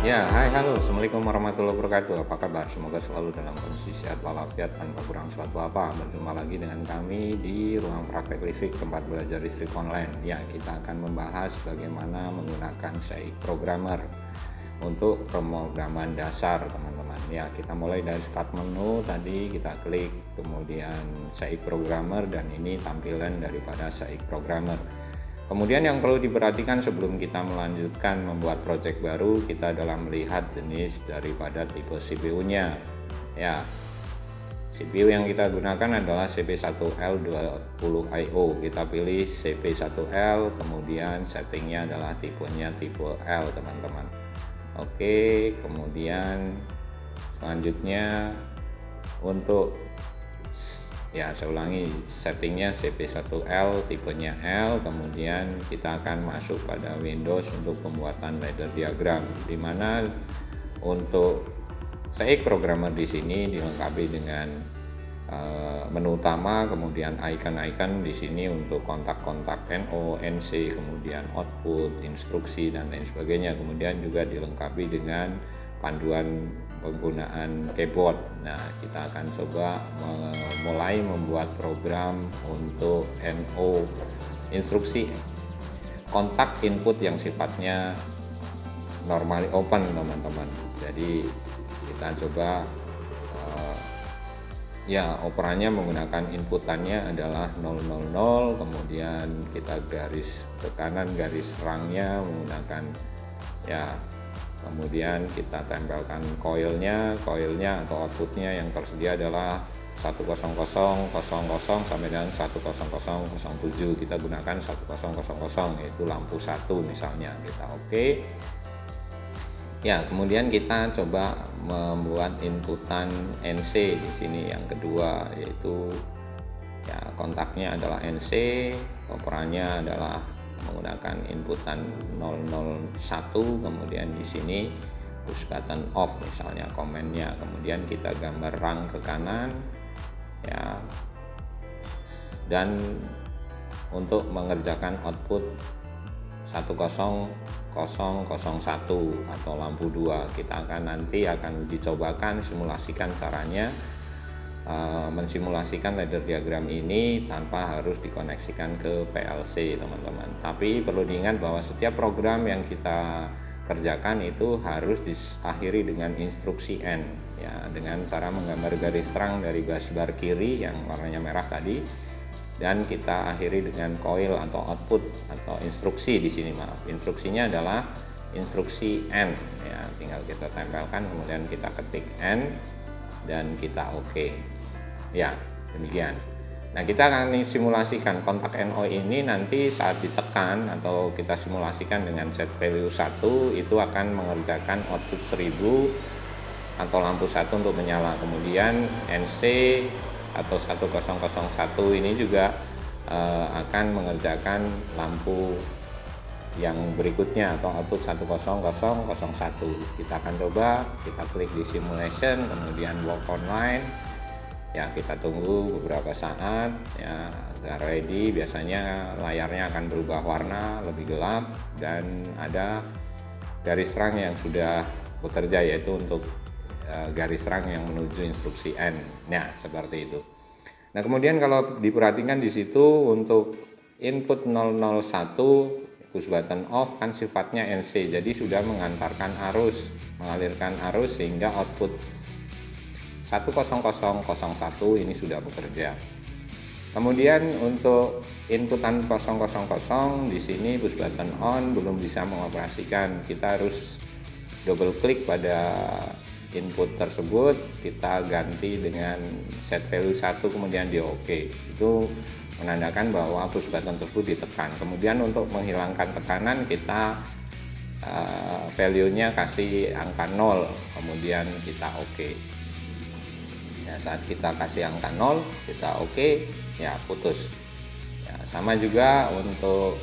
Ya, hai, halo, Assalamualaikum warahmatullahi wabarakatuh. Apa kabar? Semoga selalu dalam kondisi sehat walafiat tanpa kurang suatu apa. Berjumpa lagi dengan kami di ruang praktek listrik, tempat belajar listrik online. Ya, kita akan membahas bagaimana menggunakan SAIC Programmer untuk pemrograman dasar, teman-teman. Ya, kita mulai dari start menu tadi, kita klik, kemudian SAIC Programmer, dan ini tampilan daripada SAIC Programmer. Kemudian yang perlu diperhatikan sebelum kita melanjutkan membuat project baru, kita adalah melihat jenis daripada tipe CPU-nya. Ya, CPU yang kita gunakan adalah CP1L20IO. Kita pilih CP1L, kemudian settingnya adalah tipenya tipe L, teman-teman. Oke, kemudian selanjutnya untuk saya ulangi, settingnya CP1L, tipenya L, kemudian kita akan masuk pada Windows untuk pembuatan ladder diagram, di mana untuk SAIC Programmer di sini dilengkapi dengan menu utama, kemudian icon-icon di sini untuk kontak-kontak NO, NC, kemudian output, instruksi, dan lain sebagainya. Kemudian juga dilengkapi dengan panduan penggunaan keyboard. Nah, kita akan coba mulai membuat program untuk NO, instruksi kontak input yang sifatnya normally open, teman-teman. Jadi kita coba operannya menggunakan inputannya adalah 000, kemudian kita garis ke kanan, garis serangnya menggunakan kemudian kita tempelkan coilnya atau outputnya yang tersedia adalah 10000 sampai dengan 10007. Kita gunakan 1000, yaitu lampu 1 misalnya. Kita oke. Ya, kemudian kita coba membuat inputan NC di sini yang kedua, yaitu kontaknya adalah NC, operannya adalah menggunakan inputan 001, kemudian di sini push button off misalnya komennya, kemudian kita gambar rang ke kanan dan untuk mengerjakan output 10001 atau lampu 2, kita nanti akan dicobakan simulasikan caranya mensimulasikan ladder diagram ini tanpa harus dikoneksikan ke PLC, teman-teman. Tapi perlu diingat bahwa setiap program yang kita kerjakan itu harus diakhiri dengan instruksi N, dengan cara menggambar garis terang dari busbar kiri yang warnanya merah tadi, dan kita akhiri dengan coil atau output atau instruksi di sini, instruksinya adalah instruksi N, tinggal kita tempelkan, kemudian kita ketik N dan kita oke. Demikian. Nah, kita akan simulasikan kontak NO ini nanti saat ditekan atau kita simulasikan dengan set value 1, itu akan mengerjakan output 1000 atau lampu 1 untuk menyala. Kemudian NC atau 1001 ini juga akan mengerjakan lampu yang berikutnya atau output 10001. Kita akan coba, kita klik di simulation, kemudian work online. Kita tunggu beberapa saat agar ready. Biasanya layarnya akan berubah warna lebih gelap dan ada garis terang yang sudah bekerja, yaitu untuk garis terang yang menuju instruksi N. Seperti itu. Nah, kemudian kalau diperhatikan di situ untuk input 001 push button off kan sifatnya NC, jadi sudah mengantarkan arus, mengalirkan arus sehingga output 10001 ini sudah bekerja. Kemudian untuk inputan 000 di sini push button on belum bisa mengoperasikan. Kita harus double klik pada input tersebut, kita ganti dengan set value 1 kemudian di oke. Itu menandakan bahwa push button tersebut ditekan. Kemudian untuk menghilangkan tekanan kita value-nya kasih angka 0, kemudian kita oke. Saat kita kasih angka 0 kita oke, putus. Sama juga untuk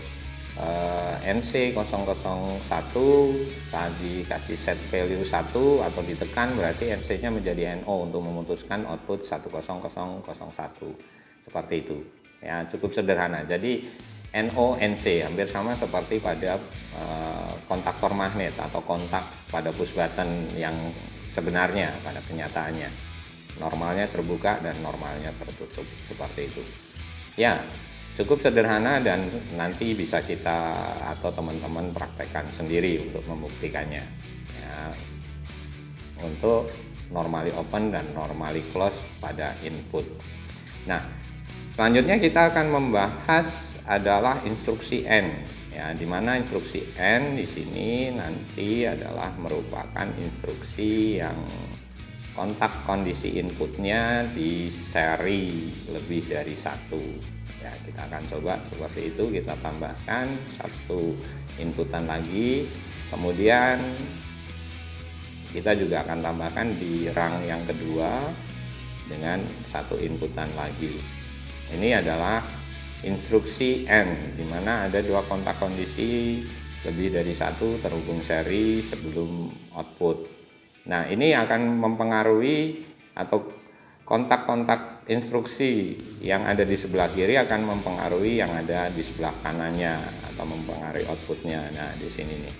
NC001 saat dikasih set value 1 atau ditekan, berarti NC nya menjadi NO untuk memutuskan output 10001 seperti itu. Cukup sederhana. Jadi NO/NC, hampir sama seperti pada kontaktor magnet atau kontak pada push button yang sebenarnya pada kenyataannya. Normalnya terbuka dan normalnya tertutup, seperti itu. Ya, cukup sederhana dan nanti bisa kita atau teman-teman praktekkan sendiri untuk membuktikannya. Ya, untuk normally open dan normally close pada input. Nah, selanjutnya kita akan membahas adalah instruksi N, ya, di mana instruksi N di sini nanti adalah merupakan instruksi yang kontak kondisi inputnya di seri lebih dari satu. Ya, kita akan coba seperti itu, kita tambahkan satu inputan lagi, kemudian kita juga akan tambahkan di rang yang kedua dengan satu inputan lagi. Ini adalah instruksi N, di mana ada dua kontak kondisi lebih dari satu terhubung seri sebelum output. Nah, ini akan mempengaruhi atau kontak-kontak instruksi yang ada di sebelah kiri akan mempengaruhi yang ada di sebelah kanannya atau mempengaruhi outputnya. Nah, di sini nih.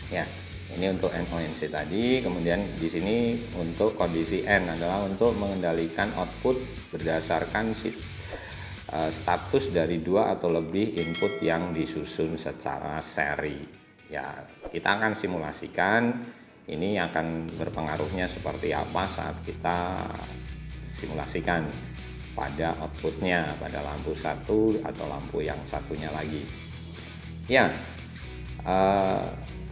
Ya, ini untuk NO/NC tadi. Kemudian di sini untuk kondisi N adalah untuk mengendalikan output berdasarkan status dari dua atau lebih input yang disusun secara seri. Ya, kita akan simulasikan ini akan berpengaruhnya seperti apa saat kita simulasikan pada outputnya, pada lampu satu atau lampu yang satunya lagi. Ya,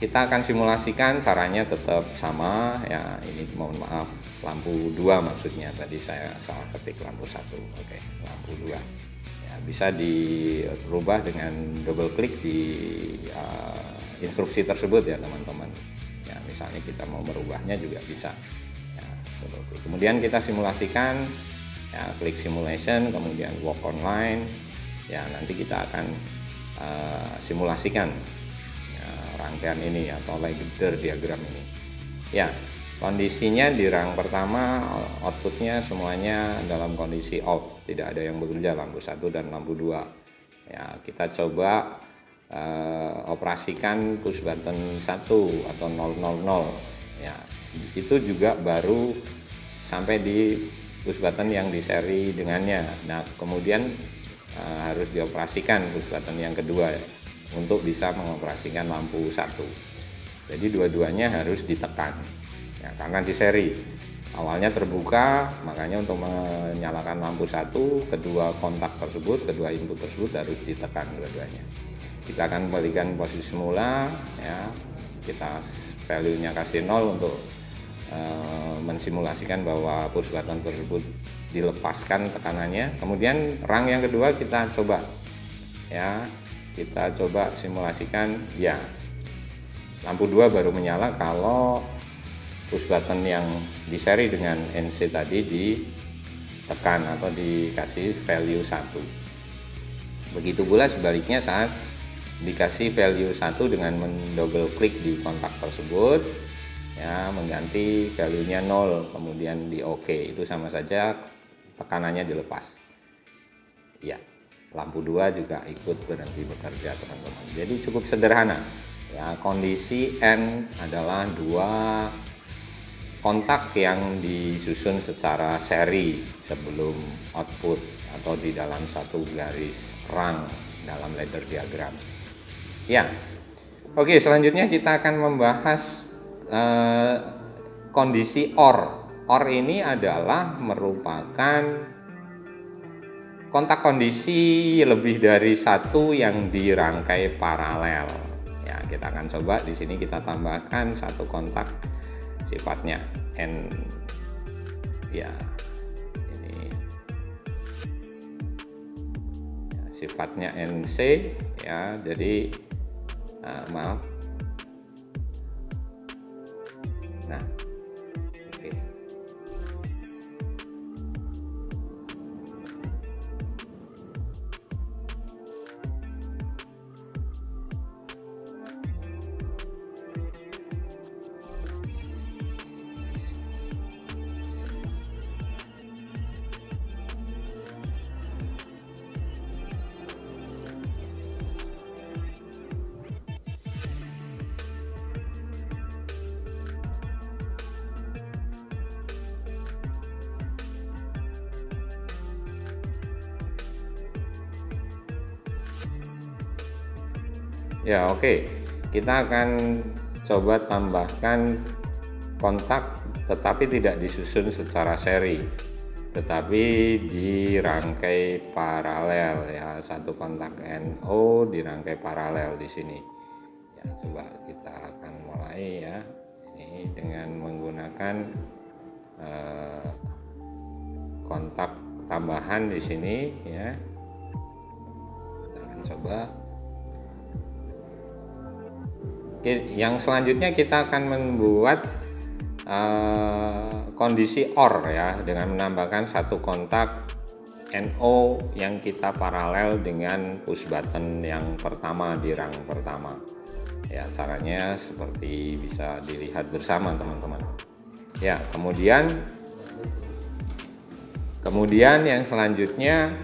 kita akan simulasikan, caranya tetap sama ya. Ini mohon maaf, lampu 2 maksudnya, tadi saya salah ketik lampu 1. Oke, lampu 2 ya, bisa dirubah dengan double klik di instruksi tersebut ya teman-teman. Ya, misalnya kita mau merubahnya juga bisa ya, kemudian kita simulasikan ya, klik simulation, kemudian walk online ya, nanti kita akan simulasikan ya, rangkaian ini atau ladder diagram ini ya. Kondisinya di rang pertama outputnya semuanya dalam kondisi off, tidak ada yang bekerja, lampu 1 dan lampu 2 ya. Kita coba operasikan push button 1 atau 000 ya, itu juga baru sampai di push button yang di seri dengannya. Nah, kemudian harus dioperasikan push button yang kedua ya, untuk bisa mengoperasikan lampu 1. Jadi dua-duanya harus ditekan ya, karena di seri awalnya terbuka, makanya untuk menyalakan lampu 1, kedua kontak tersebut, kedua input tersebut harus ditekan dua-duanya. Kita akan kembalikan posisi semula ya, kita value-nya kasih 0 untuk mensimulasikan bahwa push button tersebut dilepaskan tekanannya. Kemudian rang yang kedua kita coba ya, kita coba simulasikan ya, lampu 2 baru menyala kalau push button yang di seri dengan NC tadi ditekan atau dikasih value 1. Begitu pula sebaliknya saat dikasih value 1 dengan mendouble klik di kontak tersebut ya, mengganti value-nya 0 kemudian di OK, itu sama saja tekanannya dilepas ya. Lampu 2 juga ikut berhenti bekerja teman-teman. Jadi cukup sederhana ya. Kondisi N adalah dua kontak yang disusun secara seri sebelum output atau di dalam satu garis rang dalam ladder diagram. Ya, oke, selanjutnya kita akan membahas kondisi OR. OR ini adalah merupakan kontak kondisi lebih dari satu yang dirangkai paralel. Ya, kita akan coba di sini kita tambahkan satu kontak sifatnya N. Ya, ini ya, sifatnya NC ya. Jadi maaf. Nah, oke. Ya, oke. Kita akan coba tambahkan kontak tetapi tidak disusun secara seri, tetapi dirangkai paralel ya, satu kontak NO dirangkai paralel di sini. Ya, coba kita akan mulai ya. Ini dengan menggunakan kontak tambahan di sini ya. Kita akan coba. Yang selanjutnya kita akan membuat kondisi OR ya, dengan menambahkan satu kontak NO yang kita paralel dengan push button yang pertama di rang pertama. Ya, caranya seperti bisa dilihat bersama teman-teman. Ya, kemudian yang selanjutnya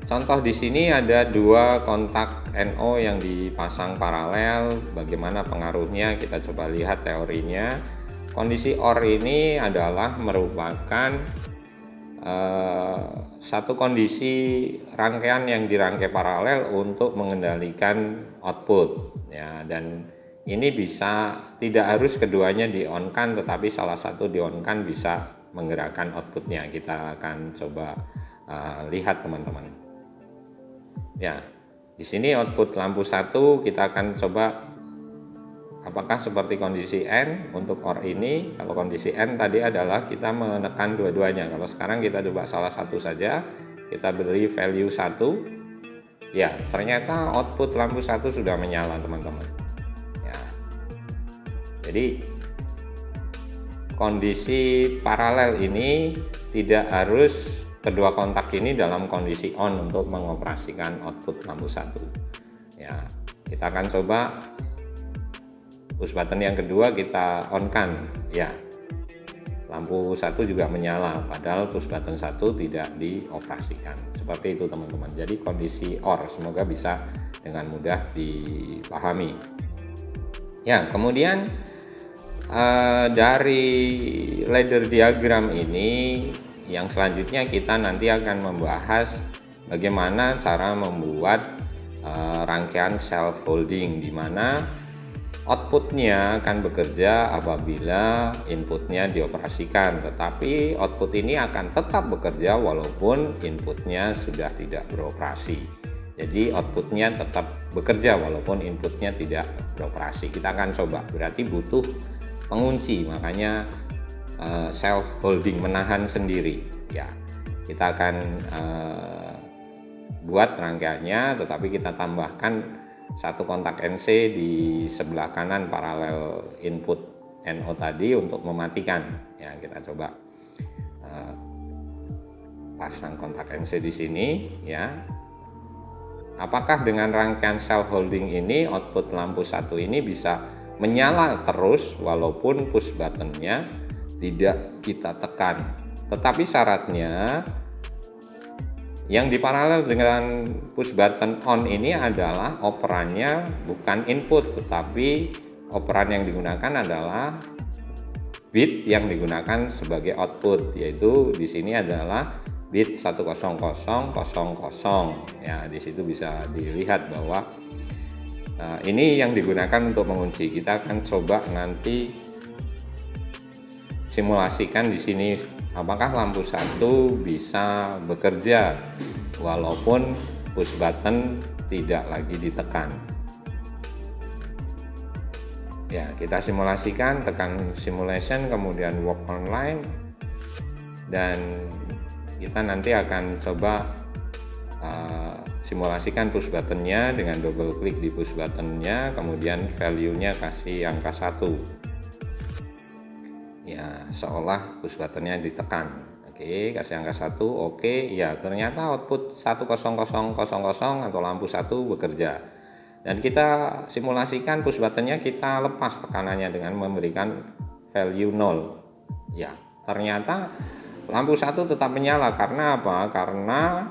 contoh di sini ada dua kontak NO yang dipasang paralel. Bagaimana pengaruhnya? Kita coba lihat teorinya. Kondisi OR ini adalah merupakan satu kondisi rangkaian yang dirangkai paralel untuk mengendalikan output ya, dan ini bisa tidak harus keduanya di-on-kan, tetapi salah satu di-on-kan bisa menggerakkan outputnya. Kita akan coba lihat teman-teman. Ya, di sini output lampu 1 kita akan coba apakah seperti kondisi N untuk OR ini. Kalau kondisi N tadi adalah kita menekan dua-duanya. Kalau sekarang kita coba salah satu saja, kita beri value 1. Ya, ternyata output lampu 1 sudah menyala teman-teman. Ya. Jadi kondisi paralel ini tidak harus kedua kontak ini dalam kondisi on untuk mengoperasikan output lampu 1 ya. Kita akan coba push button yang kedua kita on kan ya, lampu 1 juga menyala padahal push button 1 tidak dioperasikan. Seperti itu teman-teman. Jadi kondisi OR semoga bisa dengan mudah dipahami ya. Kemudian dari ladder diagram ini, yang selanjutnya kita nanti akan membahas bagaimana cara membuat rangkaian self holding, di mana outputnya akan bekerja apabila inputnya dioperasikan, tetapi output ini akan tetap bekerja walaupun inputnya sudah tidak beroperasi. Jadi outputnya tetap bekerja walaupun inputnya tidak beroperasi. Kita akan coba, berarti butuh pengunci, makanya self holding, menahan sendiri ya. Kita akan buat rangkaiannya, tetapi kita tambahkan satu kontak NC di sebelah kanan paralel input NO tadi untuk mematikan ya. Kita coba pasang kontak NC di sini ya. Apakah dengan rangkaian self holding ini output lampu 1 ini bisa menyala terus walaupun push buttonnya tidak kita tekan? Tetapi syaratnya yang diparalel dengan push button on ini adalah operannya bukan input, tetapi operan yang digunakan adalah bit yang digunakan sebagai output, yaitu di sini adalah bit 10000 ya. Di situ bisa dilihat bahwa ini yang digunakan untuk mengunci. Kita akan coba nanti simulasikan di sini apakah lampu 1 bisa bekerja walaupun push button tidak lagi ditekan. Ya, kita simulasikan, tekan simulation, kemudian work online, dan kita nanti akan coba simulasikan push buttonnya dengan double klik di push buttonnya, kemudian value-nya kasih angka 1 ya, seolah push buttonnya ditekan. Oke, kasih angka 1. Oke ya, ternyata output 10000 atau lampu 1 bekerja. Dan kita simulasikan push buttonnya, kita lepas tekanannya dengan memberikan value 0. Ya, ternyata lampu 1 tetap menyala. Karena apa? Karena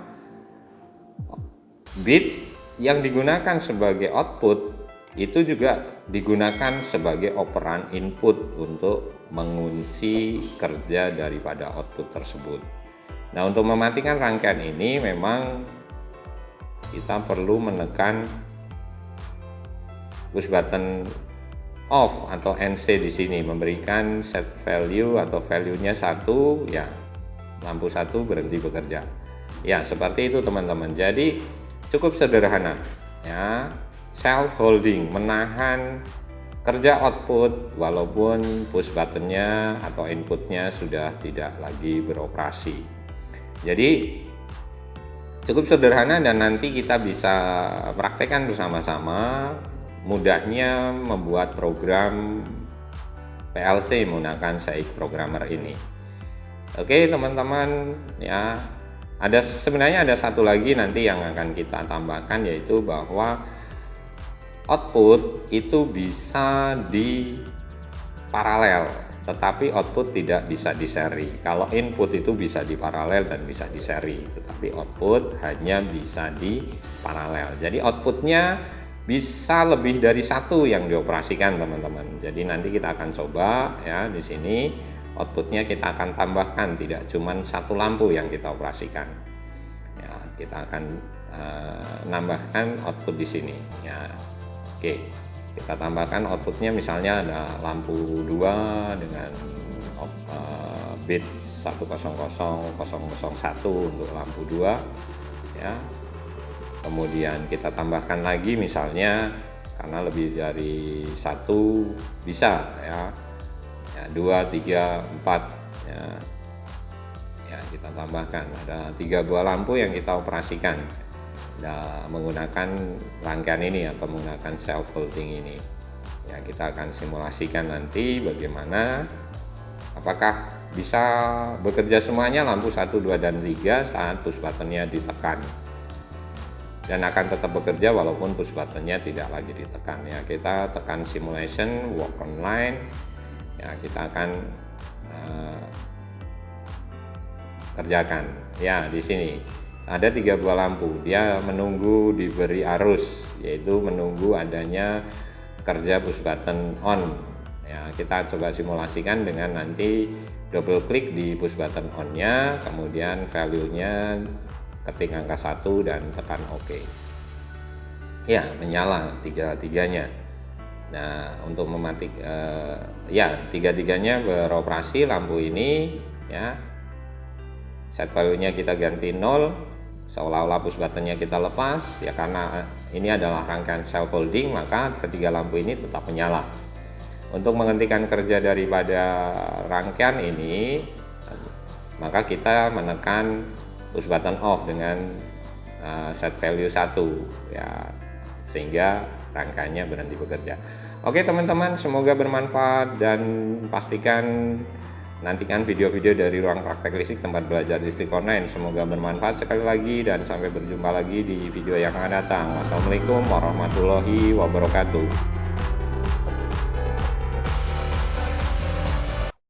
bit yang digunakan sebagai output itu juga digunakan sebagai operan input untuk mengunci kerja daripada output tersebut. Nah, untuk mematikan rangkaian ini memang kita perlu menekan push button off atau NC di sini, memberikan set value atau value-nya 1, ya lampu 1 berhenti bekerja. Ya, seperti itu teman-teman. Jadi cukup sederhana ya, self holding, menahan kerja output walaupun push buttonnya atau inputnya sudah tidak lagi beroperasi. Jadi cukup sederhana dan nanti kita bisa praktekkan bersama-sama mudahnya membuat program PLC menggunakan SAIC Programmer ini. Oke teman-teman ya, sebenarnya ada satu lagi nanti yang akan kita tambahkan, yaitu bahwa output itu bisa di paralel, tetapi output tidak bisa di seri. Kalau input itu bisa di paralel dan bisa di seri, tetapi output hanya bisa di paralel. Jadi outputnya bisa lebih dari satu yang dioperasikan teman-teman. Jadi nanti kita akan coba ya, di sini outputnya kita akan tambahkan, tidak cuma satu lampu yang kita operasikan. Ya, kita akan nambahkan output di sini. Ya, oke, kita tambahkan outputnya, misalnya ada lampu 2 dengan bit 100.001 untuk lampu 2 ya. Kemudian kita tambahkan lagi misalnya karena lebih dari 1 bisa ya, 2, 3, 4 ya. Ya, kita tambahkan ada 3 buah lampu yang kita operasikan menggunakan rangkaian ini atau menggunakan self holding ini. Ya, kita akan simulasikan nanti bagaimana, apakah bisa bekerja semuanya lampu 1, 2, dan 3 saat push buttonnya ditekan, dan akan tetap bekerja walaupun push buttonnya tidak lagi ditekan ya. Kita tekan simulation work online ya, kita akan kerjakan ya. Di sini ada 3 buah lampu, dia menunggu diberi arus, yaitu menunggu adanya kerja push button on ya. Kita coba simulasikan dengan nanti double klik di push button on nya, kemudian value nya ketik angka 1 dan tekan OK. Ya, menyala tiga-tiganya. Nah, untuk mematik ya, tiga-tiganya beroperasi lampu ini ya. Set value-nya kita ganti 0, seolah-olah push button-nya kita lepas ya, karena ini adalah rangkaian self holding, maka ketiga lampu ini tetap menyala. Untuk menghentikan kerja daripada rangkaian ini, maka kita menekan push button off dengan set value 1 ya, sehingga rangkaiannya berhenti bekerja. Oke teman-teman, semoga bermanfaat dan pastikan nantikan video-video dari Ruang Praktek Listrik, tempat belajar listrik online. Semoga bermanfaat sekali lagi dan sampai berjumpa lagi di video yang akan datang. Wassalamualaikum warahmatullahi wabarakatuh.